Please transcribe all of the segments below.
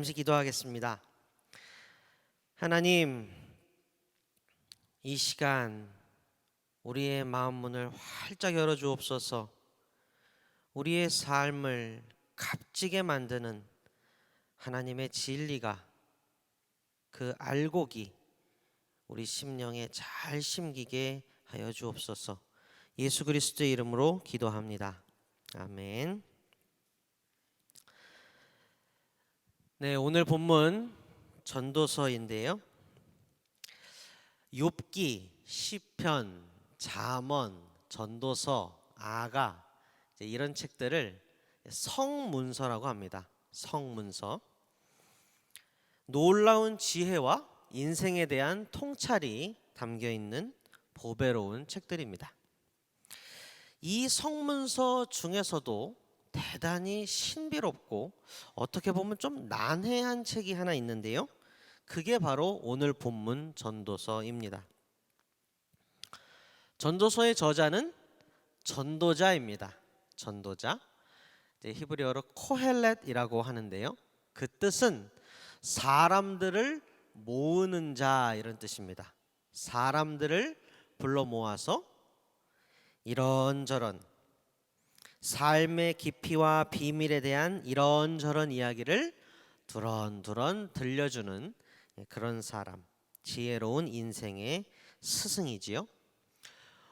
잠시 기도하겠습니다. 하나님, 이 시간 우리의 마음 문을 활짝 열어 주옵소서. 우리의 삶을 값지게 만드는 하나님의 진리가, 그 알곡이 우리 심령에 잘 심기게 하여 주옵소서. 예수 그리스도의 이름으로 기도합니다. 아멘. 네, 오늘 본문 전도서인데요. 욥기, 시편, 잠언, 전도서, 아가, 이런 책들을 성문서라고 합니다. 성문서. 놀라운 지혜와 인생에 대한 통찰이 담겨 있는 보배로운 책들입니다. 이 성문서 중에서도 대단히 신비롭고 어떻게 보면 좀 난해한 책이 하나 있는데요. 그게 바로 오늘 본문 전도서입니다. 전도서의 저자는 전도자입니다. 전도자. 히브리어로 코헬렛이라고 하는데요. 그 뜻은 사람들을 모으는 자, 이런 뜻입니다. 사람들을 불러 모아서 이런저런 삶의 깊이와 비밀에 대한 이런저런 이야기를 두런두런 들려주는 그런 사람, 지혜로운 인생의 스승이지요.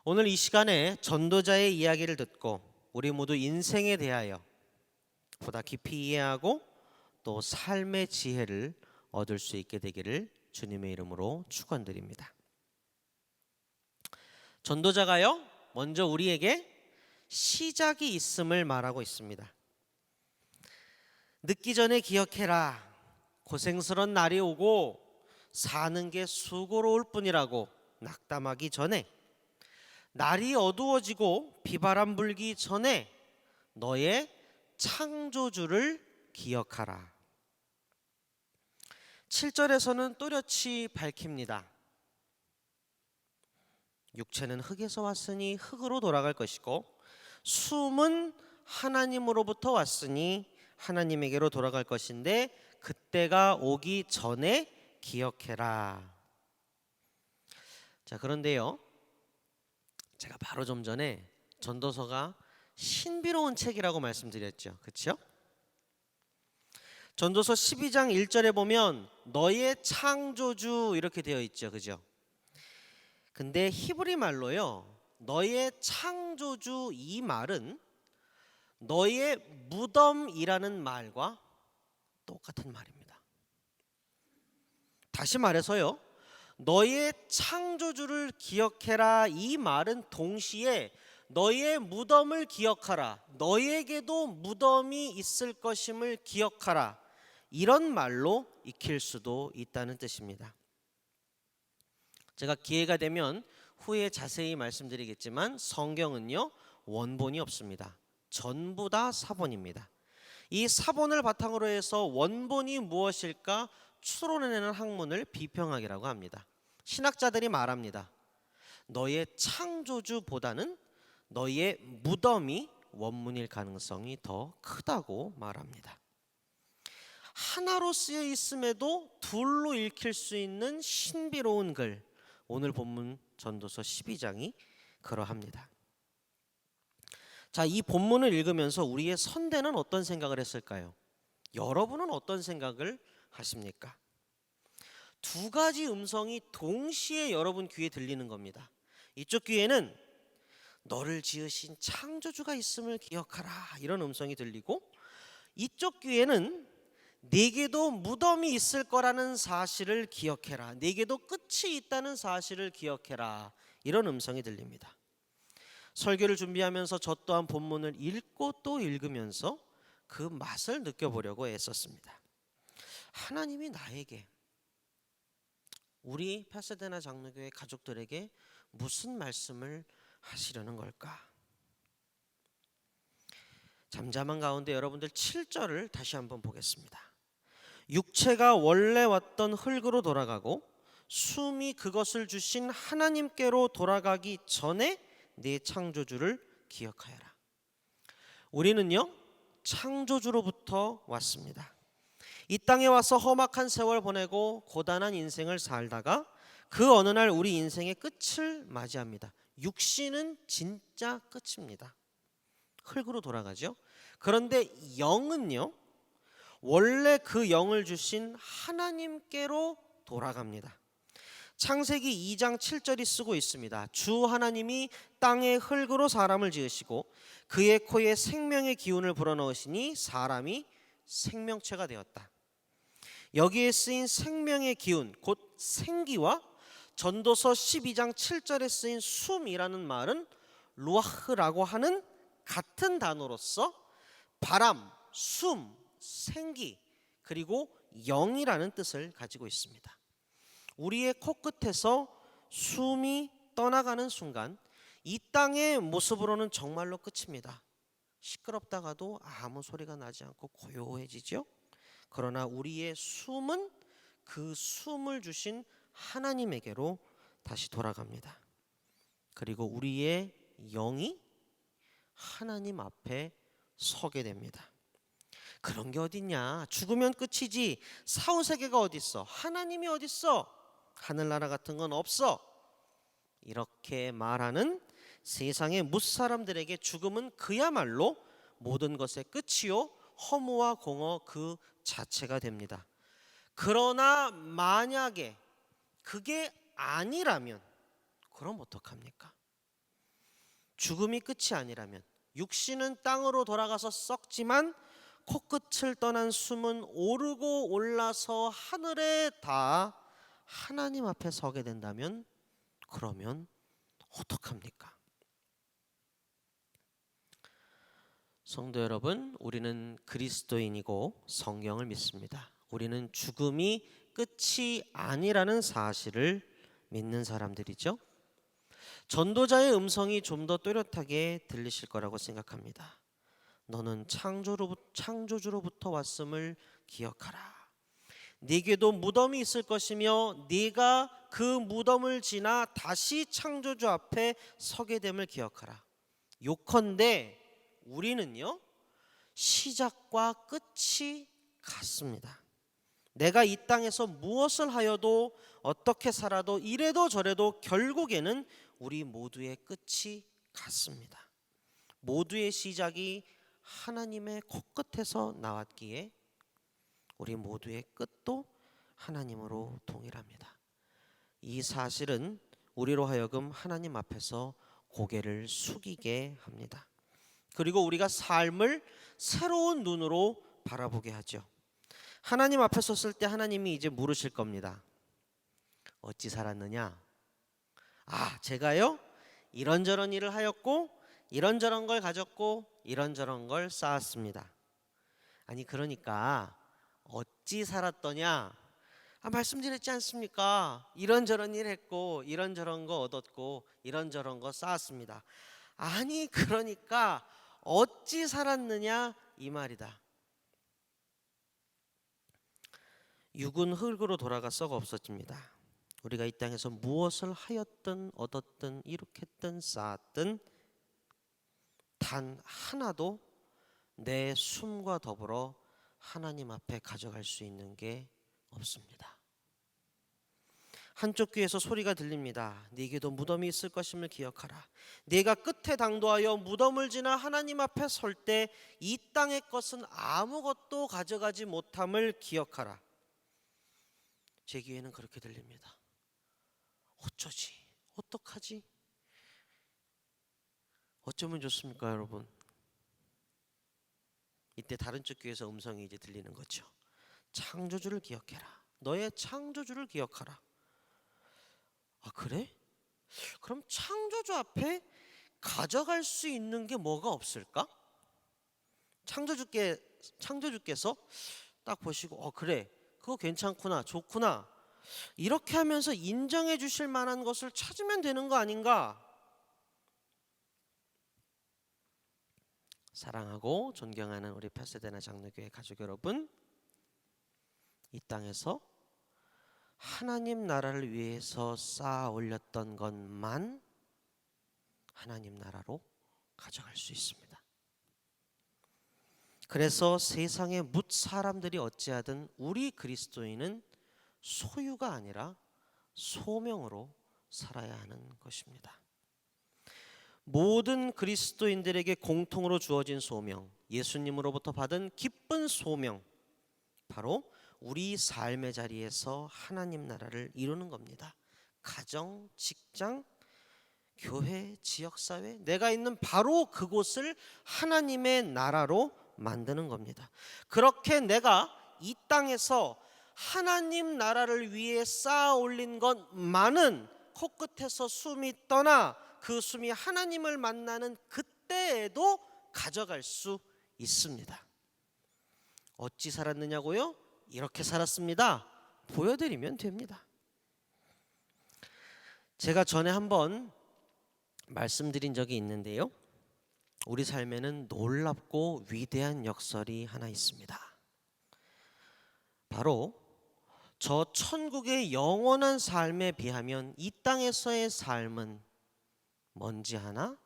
오늘 이 시간에 전도자의 이야기를 듣고 우리 모두 인생에 대하여 보다 깊이 이해하고 또 삶의 지혜를 얻을 수 있게 되기를 주님의 이름으로 축원드립니다. 전도자가요, 먼저 우리에게 시작이 있음을 말하고 있습니다. 늦기 전에 기억해라. 고생스런 날이 오고 사는 게 수고로울 뿐이라고 낙담하기 전에, 날이 어두워지고 비바람 불기 전에 너의 창조주를 기억하라. 7절에서는 또렷이 밝힙니다. 육체는 흙에서 왔으니 흙으로 돌아갈 것이고 숨은 하나님으로부터 왔으니 하나님에게로 돌아갈 것인데 그때가 오기 전에 기억해라. 자, 그런데요, 제가 바로 좀 전에 전도서가 신비로운 책이라고 말씀드렸죠. 그렇죠? 전도서 12장 1절에 보면 너의 창조주 이렇게 되어 있죠. 그죠? 근데 히브리 말로요, 너의 창조주, 이 말은 너의 무덤이라는 말과 똑같은 말입니다. 다시 말해서요, 너의 창조주를 기억해라, 이 말은 동시에 너의 무덤을 기억하라, 너에게도 무덤이 있을 것임을 기억하라, 이런 말로 익힐 수도 있다는 뜻입니다. 제가 기회가 되면 후에 자세히 말씀드리겠지만 성경은요, 원본이 없습니다. 전부 다 사본입니다. 이 사본을 바탕으로 해서 원본이 무엇일까 추론해내는 학문을 비평학이라고 합니다. 신학자들이 말합니다. 너의 창조주보다는 너의 무덤이 원문일 가능성이 더 크다고 말합니다. 하나로 쓰여 있음에도 둘로 읽힐 수 있는 신비로운 글, 오늘 본문 전도서 12장이 그러합니다. 자, 이 본문을 읽으면서 우리의 선대는 어떤 생각을 했을까요? 여러분은 어떤 생각을 하십니까? 두 가지 음성이 동시에 여러분 귀에 들리는 겁니다. 이쪽 귀에는 너를 지으신 창조주가 있음을 기억하라, 이런 음성이 들리고, 이쪽 귀에는 네게도 무덤이 있을 거라는 사실을 기억해라, 네게도 끝이 있다는 사실을 기억해라, 이런 음성이 들립니다. 설교를 준비하면서 저 또한 본문을 읽고 또 읽으면서 그 맛을 느껴보려고 애썼습니다. 하나님이 나에게, 우리 파세데나 장로교회 가족들에게 무슨 말씀을 하시려는 걸까? 잠잠한 가운데 여러분들 7절을 다시 한번 보겠습니다. 육체가 원래 왔던 흙으로 돌아가고 숨이 그것을 주신 하나님께로 돌아가기 전에 네 창조주를 기억하여라. 우리는요, 창조주로부터 왔습니다. 이 땅에 와서 험악한 세월 보내고 고단한 인생을 살다가 그 어느 날 우리 인생의 끝을 맞이합니다. 육신은 진짜 끝입니다. 흙으로 돌아가죠. 그런데 영은요, 원래 그 영을 주신 하나님께로 돌아갑니다. 창세기 2장 7절이 쓰고 있습니다. 주 하나님이 땅의 흙으로 사람을 지으시고 그의 코에 생명의 기운을 불어넣으시니 사람이 생명체가 되었다. 여기에 쓰인 생명의 기운, 곧 생기와 전도서 12장 7절에 쓰인 숨이라는 말은 루아흐라고 하는 같은 단어로서 바람, 숨, 생기, 그리고 영이라는 뜻을 가지고 있습니다. 우리의 코끝에서 숨이 떠나가는 순간 이 땅의 모습으로는 정말로 끝입니다. 시끄럽다가도 아무 소리가 나지 않고 고요해지죠. 그러나 우리의 숨은 그 숨을 주신 하나님에게로 다시 돌아갑니다. 그리고 우리의 영이 하나님 앞에 서게 됩니다. 그런 게 어딨냐? 죽으면 끝이지. 사후세계가 어딨어? 하나님이 어딨어? 하늘나라 같은 건 없어. 이렇게 말하는 세상의 무사람들에게 죽음은 그야말로 모든 것의 끝이요 허무와 공허 그 자체가 됩니다. 그러나 만약에 그게 아니라면 그럼 어떡합니까? 죽음이 끝이 아니라면 육신은 땅으로 돌아가서 썩지만 코끝을 떠난 숨은 오르고 올라서 하늘에 닿아 하나님 앞에 서게 된다면 그러면 어떡합니까? 성도 여러분, 우리는 그리스도인이고 성경을 믿습니다. 우리는 죽음이 끝이 아니라는 사실을 믿는 사람들이죠. 전도자의 음성이 좀 더 또렷하게 들리실 거라고 생각합니다. 너는 창조주로부터 왔음을 기억하라. 네게도 무덤이 있을 것이며 네가 그 무덤을 지나 다시 창조주 앞에 서게 됨을 기억하라. 요컨대 우리는요 시작과 끝이 같습니다. 내가 이 땅에서 무엇을 하여도 어떻게 살아도 이래도 저래도 결국에는 우리 모두의 끝이 같습니다. 모두의 시작이 하나님의 코끝에서 나왔기에 우리 모두의 끝도 하나님으로 동일합니다. 이 사실은 우리로 하여금 하나님 앞에서 고개를 숙이게 합니다. 그리고 우리가 삶을 새로운 눈으로 바라보게 하죠. 하나님 앞에 섰을 때 하나님이 이제 물으실 겁니다. 어찌 살았느냐? 제가요 이런저런 일을 하였고 이런저런 걸 가졌고 이런저런 걸 쌓았습니다. 아니 그러니까 어찌 살았더냐? 말씀드렸지 않습니까? 이런저런 일 했고 이런저런 거 얻었고 이런저런 거 쌓았습니다. 아니 그러니까 어찌 살았느냐 이 말이다. 육은 흙으로 돌아가 썩어 없어집니다. 우리가 이 땅에서 무엇을 하였든 얻었든 이룩했든 쌓았든 단 하나도 내 숨과 더불어 하나님 앞에 가져갈 수 있는 게 없습니다. 한쪽 귀에서 소리가 들립니다. 네게도 무덤이 있을 것임을 기억하라. 네가 끝에 당도하여 무덤을 지나 하나님 앞에 설 때 이 땅의 것은 아무것도 가져가지 못함을 기억하라. 제 귀에는 그렇게 들립니다. 어쩌지? 어떡하지? 어쩌면 좋습니까, 여러분? 이때 다른 쪽 귀에서 음성이 이제 들리는 거죠. 창조주를 기억해라. 너의 창조주를 기억하라. 그래? 그럼 창조주 앞에 가져갈 수 있는 게 뭐가 없을까? 창조주께서 딱 보시고 그래 그거 괜찮구나 좋구나 이렇게 하면서 인정해 주실 만한 것을 찾으면 되는 거 아닌가? 사랑하고 존경하는 우리 파세데나 장로교회 가족 여러분, 이 땅에서 하나님 나라를 위해서 쌓아 올렸던 것만 하나님 나라로 가져갈 수 있습니다. 그래서 세상의 뭇 사람들이 어찌하든 우리 그리스도인은 소유가 아니라 소명으로 살아야 하는 것입니다. 모든 그리스도인들에게 공통으로 주어진 소명, 예수님으로부터 받은 기쁜 소명, 바로 우리 삶의 자리에서 하나님 나라를 이루는 겁니다. 가정, 직장, 교회, 지역사회, 내가 있는 바로 그곳을 하나님의 나라로 만드는 겁니다. 그렇게 내가 이 땅에서 하나님 나라를 위해 쌓아 올린 것만은 코끝에서 숨이 떠나 그 숨이 하나님을 만나는 그때에도 가져갈 수 있습니다. 어찌 살았느냐고요? 이렇게 살았습니다. 보여드리면 됩니다. 제가 전에 한번 말씀드린 적이 있는데요. 우리 삶에는 놀랍고 위대한 역설이 하나 있습니다. 바로 저 천국의 영원한 삶에 비하면 이 땅에서의 삶은 먼지 하나,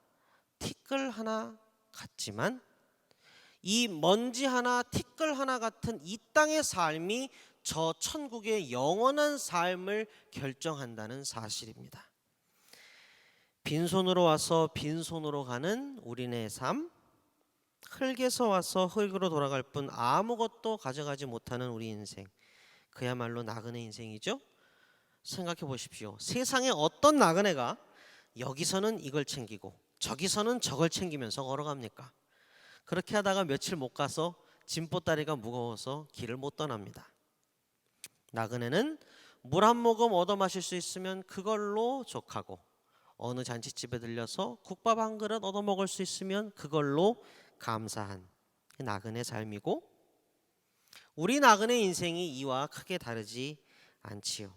티끌 하나 같지만 이 먼지 하나, 티끌 하나 같은 이 땅의 삶이 저 천국의 영원한 삶을 결정한다는 사실입니다. 빈손으로 와서 빈손으로 가는 우리네 삶, 흙에서 와서 흙으로 돌아갈 뿐 아무것도 가져가지 못하는 우리 인생, 그야말로 나그네 인생이죠. 생각해 보십시오. 세상에 어떤 나그네가 여기서는 이걸 챙기고 저기서는 저걸 챙기면서 걸어갑니까? 그렇게 하다가 며칠 못 가서 짐보따리가 무거워서 길을 못 떠납니다. 나그네는 물 한 모금 얻어 마실 수 있으면 그걸로 족하고, 어느 잔치집에 들려서 국밥 한 그릇 얻어 먹을 수 있으면 그걸로 감사한 나그네 삶이고, 우리 나그네 인생이 이와 크게 다르지 않지요.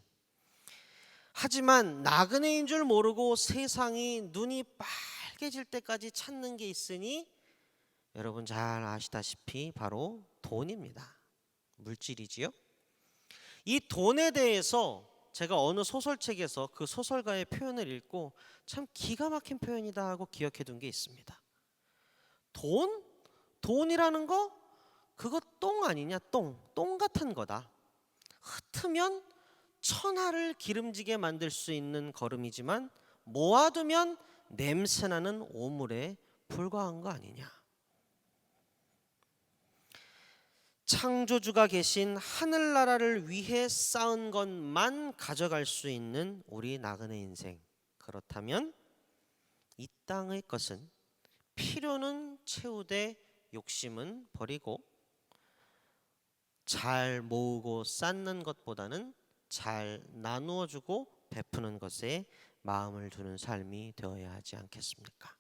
하지만 나그네인 줄 모르고 세상이 눈이 빨개질 때까지 찾는 게 있으니 여러분 잘 아시다시피 바로 돈입니다. 물질이지요. 이 돈에 대해서 제가 어느 소설책에서 그 소설가의 표현을 읽고 참 기가 막힌 표현이다 하고 기억해 둔 게 있습니다. 돈? 돈이라는 거? 그거 똥 아니냐? 똥 같은 거다. 흩으면 천하를 기름지게 만들 수 있는 거름이지만 모아두면 냄새나는 오물에 불과한 거 아니냐. 창조주가 계신 하늘나라를 위해 쌓은 것만 가져갈 수 있는 우리 나그네 인생, 그렇다면 이 땅의 것은 필요는 채우되 욕심은 버리고 잘 모으고 쌓는 것보다는 잘 나누어 주고 베푸는 것에 마음을 두는 삶이 되어야 하지 않겠습니까?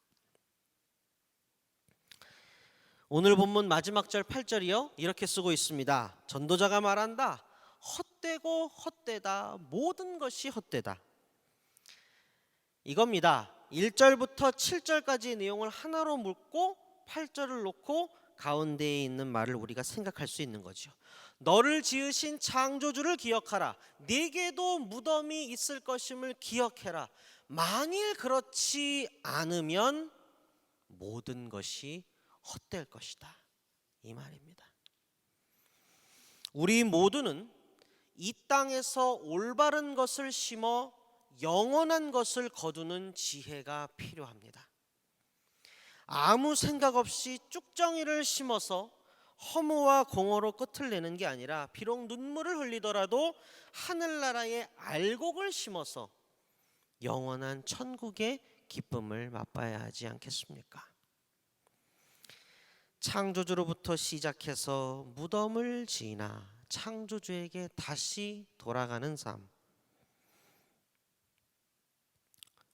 오늘 본문 마지막 절 8절이요 이렇게 쓰고 있습니다. 전도자가 말한다. 헛되고 헛되다. 모든 것이 헛되다. 이겁니다. 1절부터 7절까지의 내용을 하나로 묶고 8절을 놓고 가운데에 있는 말을 우리가 생각할 수 있는 거죠. 너를 지으신 창조주를 기억하라. 네게도 무덤이 있을 것임을 기억해라. 만일 그렇지 않으면 모든 것이 헛될 것이다. 이 말입니다. 우리 모두는 이 땅에서 올바른 것을 심어 영원한 것을 거두는 지혜가 필요합니다. 아무 생각 없이 쭉정이를 심어서 허무와 공허로 끝을 내는 게 아니라 비록 눈물을 흘리더라도 하늘나라의 알곡을 심어서 영원한 천국의 기쁨을 맛봐야 하지 않겠습니까? 창조주로부터 시작해서 무덤을 지나 창조주에게 다시 돌아가는 삶.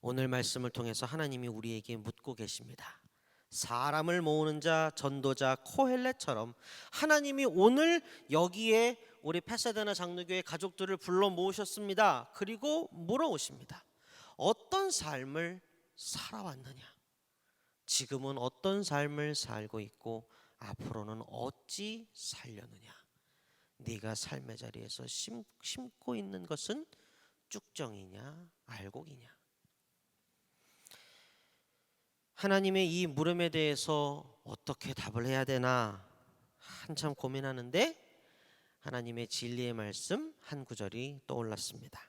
오늘 말씀을 통해서 하나님이 우리에게 묻고 계십니다. 사람을 모으는 자, 전도자 코헬렛처럼 하나님이 오늘 여기에 우리 페사데나 장로교회 가족들을 불러 모으셨습니다. 그리고 물어오십니다. 어떤 삶을 살아왔느냐? 지금은 어떤 삶을 살고 있고 앞으로는 어찌 살려느냐? 네가 삶의 자리에서 심고 있는 것은 쭉정이냐 알곡이냐? 하나님의 이 물음에 대해서 어떻게 답을 해야 되나 한참 고민하는데 하나님의 진리의 말씀 한 구절이 떠올랐습니다.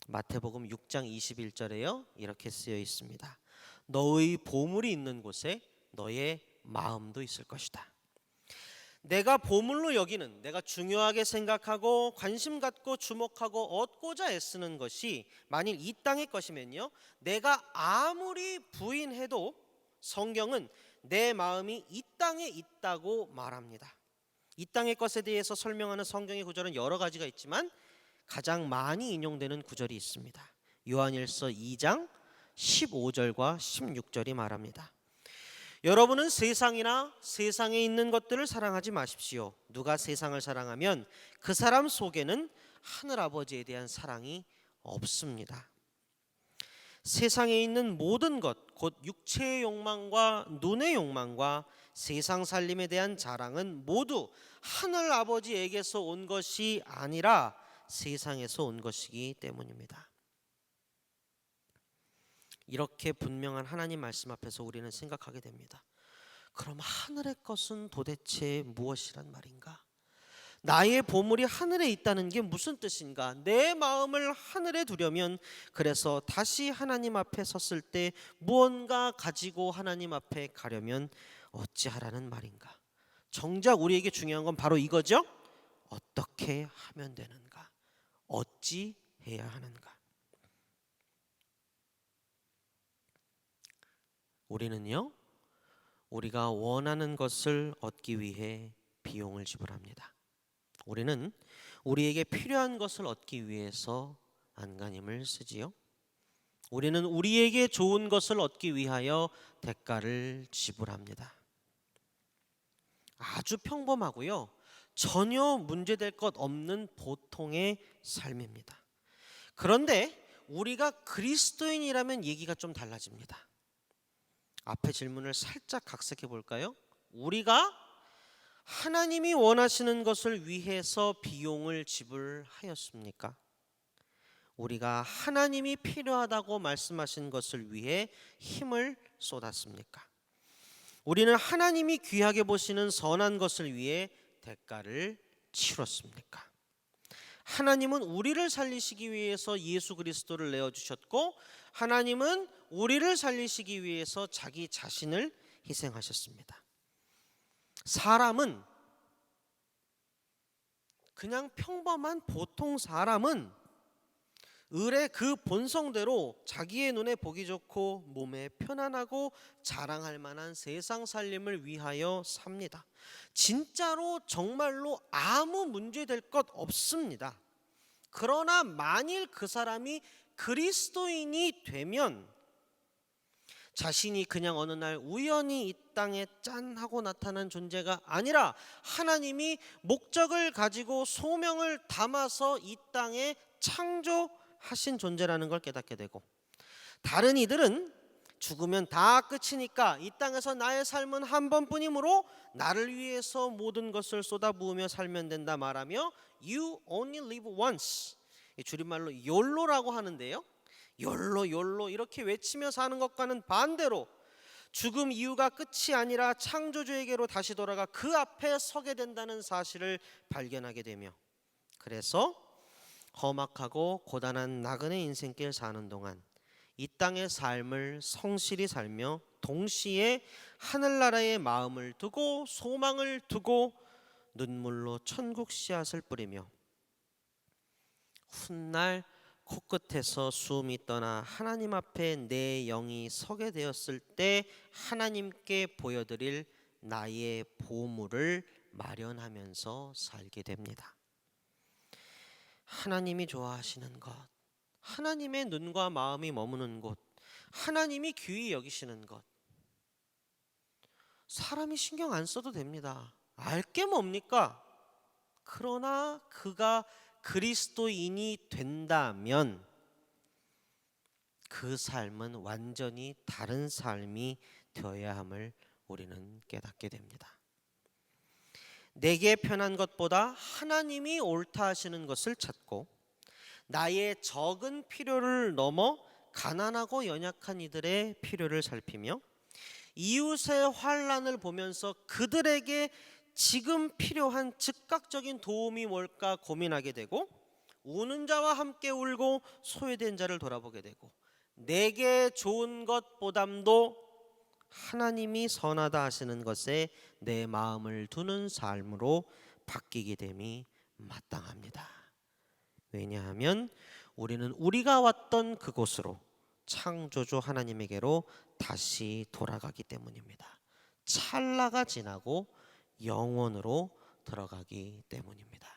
마태복음 6장 21절에요. 이렇게 쓰여 있습니다. 너의 보물이 있는 곳에 너의 마음도 있을 것이다. 내가 보물로 여기는, 내가 중요하게 생각하고 관심 갖고 주목하고 얻고자 애쓰는 것이 만일 이 땅의 것이면요, 내가 아무리 부인해도 성경은 내 마음이 이 땅에 있다고 말합니다. 이 땅의 것에 대해서 설명하는 성경의 구절은 여러 가지가 있지만 가장 많이 인용되는 구절이 있습니다. 요한일서 2장 15절과 16절이 말합니다. 여러분은 세상이나 세상에 있는 것들을 사랑하지 마십시오. 누가 세상을 사랑하면 그 사람 속에는 하늘아버지에 대한 사랑이 없습니다. 세상에 있는 모든 것, 곧 육체의 욕망과 눈의 욕망과 세상 살림에 대한 자랑은 모두 하늘아버지에게서 온 것이 아니라 세상에서 온 것이기 때문입니다. 이렇게 분명한 하나님 말씀 앞에서 우리는 생각하게 됩니다. 그럼 하늘의 것은 도대체 무엇이란 말인가? 나의 보물이 하늘에 있다는 게 무슨 뜻인가? 내 마음을 하늘에 두려면, 그래서 다시 하나님 앞에 섰을 때 무언가 가지고 하나님 앞에 가려면 어찌하라는 말인가? 정작 우리에게 중요한 건 바로 이거죠. 어떻게 하면 되는가? 어찌 해야 하는가? 우리는요, 우리가 원하는 것을 얻기 위해 비용을 지불합니다. 우리는 우리에게 필요한 것을 얻기 위해서 안간힘을 쓰지요. 우리는 우리에게 좋은 것을 얻기 위하여 대가를 지불합니다. 아주 평범하고요, 전혀 문제될 것 없는 보통의 삶입니다. 그런데 우리가 그리스도인이라면 얘기가 좀 달라집니다. 앞에 질문을 살짝 각색해 볼까요? 우리가 하나님이 원하시는 것을 위해서 비용을 지불하였습니까? 우리가 하나님이 필요하다고 말씀하신 것을 위해 힘을 쏟았습니까? 우리는 하나님이 귀하게 보시는 선한 것을 위해 대가를 치렀습니까? 하나님은 우리를 살리시기 위해서 예수 그리스도를 내어주셨고, 하나님은 우리를 살리시기 위해서 자기 자신을 희생하셨습니다. 사람은, 그냥 평범한 보통 사람은 을의 그 본성대로 자기의 눈에 보기 좋고 몸에 편안하고 자랑할 만한 세상 살림을 위하여 삽니다. 진짜로 정말로 아무 문제될 것 없습니다. 그러나 만일 그 사람이 그리스도인이 되면 자신이 그냥 어느 날 우연히 이 땅에 짠 하고 나타난 존재가 아니라 하나님이 목적을 가지고 소명을 담아서 이 땅에 창조하신 존재라는 걸 깨닫게 되고, 다른 이들은 죽으면 다 끝이니까 이 땅에서 나의 삶은 한 번뿐이므로 나를 위해서 모든 것을 쏟아부으며 살면 된다 말하며 You only live once, 줄임말로 YOLO라고 하는데요, 욜로 이렇게 외치며 사는 것과는 반대로 죽음 이유가 끝이 아니라 창조주에게로 다시 돌아가 그 앞에 서게 된다는 사실을 발견하게 되며, 그래서 험악하고 고단한 나그네 인생길 사는 동안 이 땅의 삶을 성실히 살며 동시에 하늘나라의 마음을 두고 소망을 두고 눈물로 천국 씨앗을 뿌리며 훗날 코끝에서 숨이 떠나 하나님 앞에 내 영이 서게 되었을 때 하나님께 보여드릴 나의 보물을 마련하면서 살게 됩니다. 하나님이 좋아하시는 것, 하나님의 눈과 마음이 머무는 곳, 하나님이 귀히 여기시는 것, 사람이 신경 안 써도 됩니다. 알게 뭡니까? 그러나 그가 그리스도인이 된다면 그 삶은 완전히 다른 삶이 되어야 함을 우리는 깨닫게 됩니다. 내게 편한 것보다 하나님이 옳다 하시는 것을 찾고, 나의 적은 필요를 넘어 가난하고 연약한 이들의 필요를 살피며, 이웃의 환난을 보면서 그들에게 지금 필요한 즉각적인 도움이 뭘까 고민하게 되고, 우는 자와 함께 울고 소외된 자를 돌아보게 되고, 내게 좋은 것보담도 하나님이 선하다 하시는 것에 내 마음을 두는 삶으로 바뀌게 됨이 마땅합니다. 왜냐하면 우리는 우리가 왔던 그곳으로, 창조주 하나님에게로 다시 돌아가기 때문입니다. 찰나가 지나고 영원으로 들어가기 때문입니다.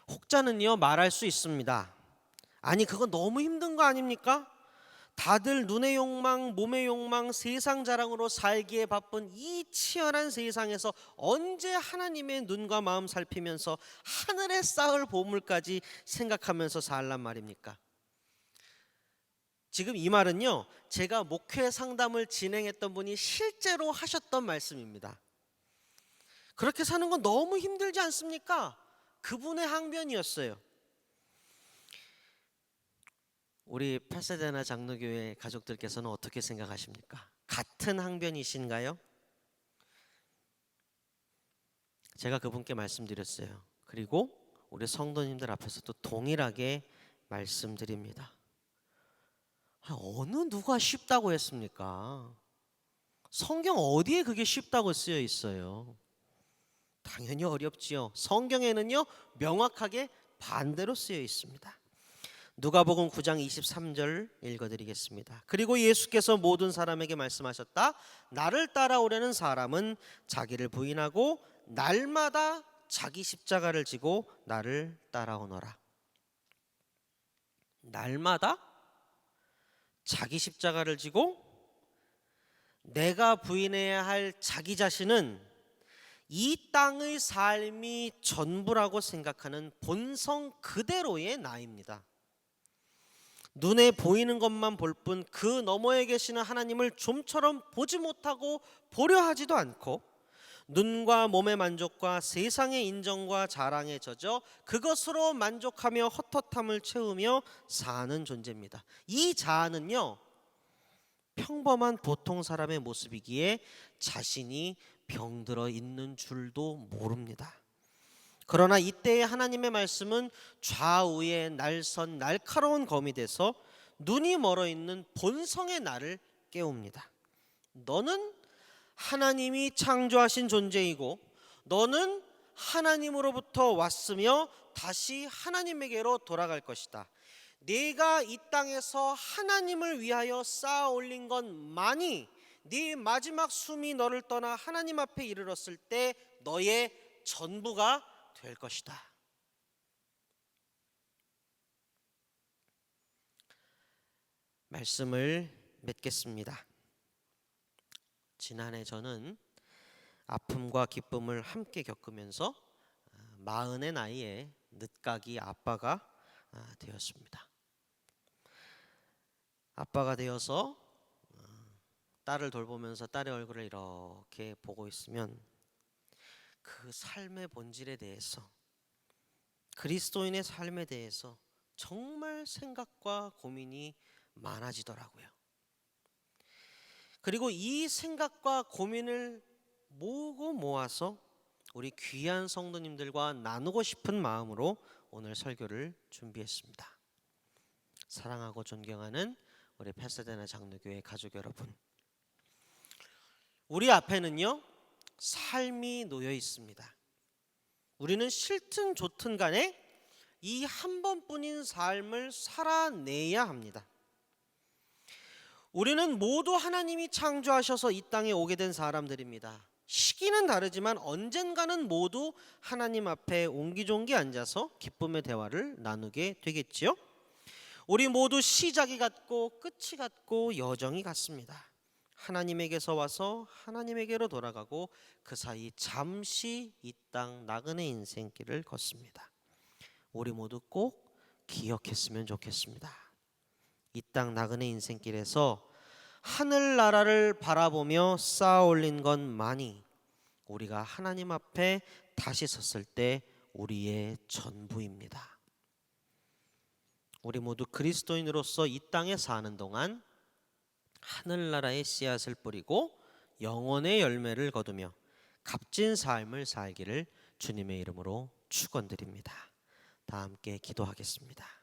혹자는요, 말할 수 있습니다. 아니, 그거 너무 힘든 거 아닙니까? 다들 눈의 욕망, 몸의 욕망, 세상 자랑으로 살기에 바쁜 이 치열한 세상에서 언제 하나님의 눈과 마음 살피면서 하늘에 쌓을 보물까지 생각하면서 살란 말입니까? 지금 이 말은요, 제가 목회 상담을 진행했던 분이 실제로 하셨던 말씀입니다. 그렇게 사는 건 너무 힘들지 않습니까? 그분의 항변이었어요. 우리 파사데나 장로교회 가족들께서는 어떻게 생각하십니까? 같은 항변이신가요? 제가 그분께 말씀드렸어요. 그리고 우리 성도님들 앞에서도 동일하게 말씀드립니다. 어느 누가 쉽다고 했습니까? 성경 어디에 그게 쉽다고 쓰여 있어요? 당연히 어렵지요. 성경에는요, 명확하게 반대로 쓰여 있습니다. 누가복음 9장 23절 읽어드리겠습니다. 그리고 예수께서 모든 사람에게 말씀하셨다. 나를 따라오려는 사람은 자기를 부인하고 날마다 자기 십자가를 지고 나를 따라오너라. 날마다 자기 십자가를 지고 내가 부인해야 할 자기 자신은 이 땅의 삶이 전부라고 생각하는 본성 그대로의 나입니다. 눈에 보이는 것만 볼 뿐 그 너머에 계시는 하나님을 좀처럼 보지 못하고 보려 하지도 않고, 눈과 몸의 만족과 세상의 인정과 자랑에 젖어 그것으로 만족하며 헛헛함을 채우며 사는 존재입니다. 이 자아는요, 평범한 보통 사람의 모습이기에 자신이 병들어 있는 줄도 모릅니다. 그러나 이때의 하나님의 말씀은 좌우에 날선 날카로운 검이 돼서 눈이 멀어 있는 본성의 나를 깨웁니다. 너는 하나님이 창조하신 존재이고, 너는 하나님으로부터 왔으며 다시 하나님에게로 돌아갈 것이다. 네가 이 땅에서 하나님을 위하여 쌓아 올린 것만이 네 마지막 숨이 너를 떠나 하나님 앞에 이르렀을 때 너의 전부가 될 것이다. 말씀을 맺겠습니다. 지난해 저는 아픔과 기쁨을 함께 겪으면서 40의 나이에 늦가기 아빠가 되었습니다. 아빠가 되어서 딸을 돌보면서 딸의 얼굴을 이렇게 보고 있으면 그 삶의 본질에 대해서, 그리스도인의 삶에 대해서 정말 생각과 고민이 많아지더라고요. 그리고 이 생각과 고민을 모으고 모아서 우리 귀한 성도님들과 나누고 싶은 마음으로 오늘 설교를 준비했습니다. 사랑하고 존경하는 우리 파사데나 장로교회 가족 여러분, 우리 앞에는요, 삶이 놓여 있습니다. 우리는 싫든 좋든 간에 이 한 번뿐인 삶을 살아내야 합니다. 우리는 모두 하나님이 창조하셔서 이 땅에 오게 된 사람들입니다. 시기는 다르지만 언젠가는 모두 하나님 앞에 옹기종기 앉아서 기쁨의 대화를 나누게 되겠지요. 우리 모두 시작이 같고 끝이 같고 여정이 같습니다. 하나님에게서 와서 하나님에게로 돌아가고 그 사이 잠시 이 땅 나그네 인생길을 걷습니다. 우리 모두 꼭 기억했으면 좋겠습니다. 이 땅 나그네 인생길에서 하늘나라를 바라보며 쌓아 올린 것만이 우리가 하나님 앞에 다시 섰을 때 우리의 전부입니다. 우리 모두 그리스도인으로서 이 땅에 사는 동안 하늘나라의 씨앗을 뿌리고 영혼의 열매를 거두며 값진 삶을 살기를 주님의 이름으로 축원드립니다. 다 함께 기도하겠습니다.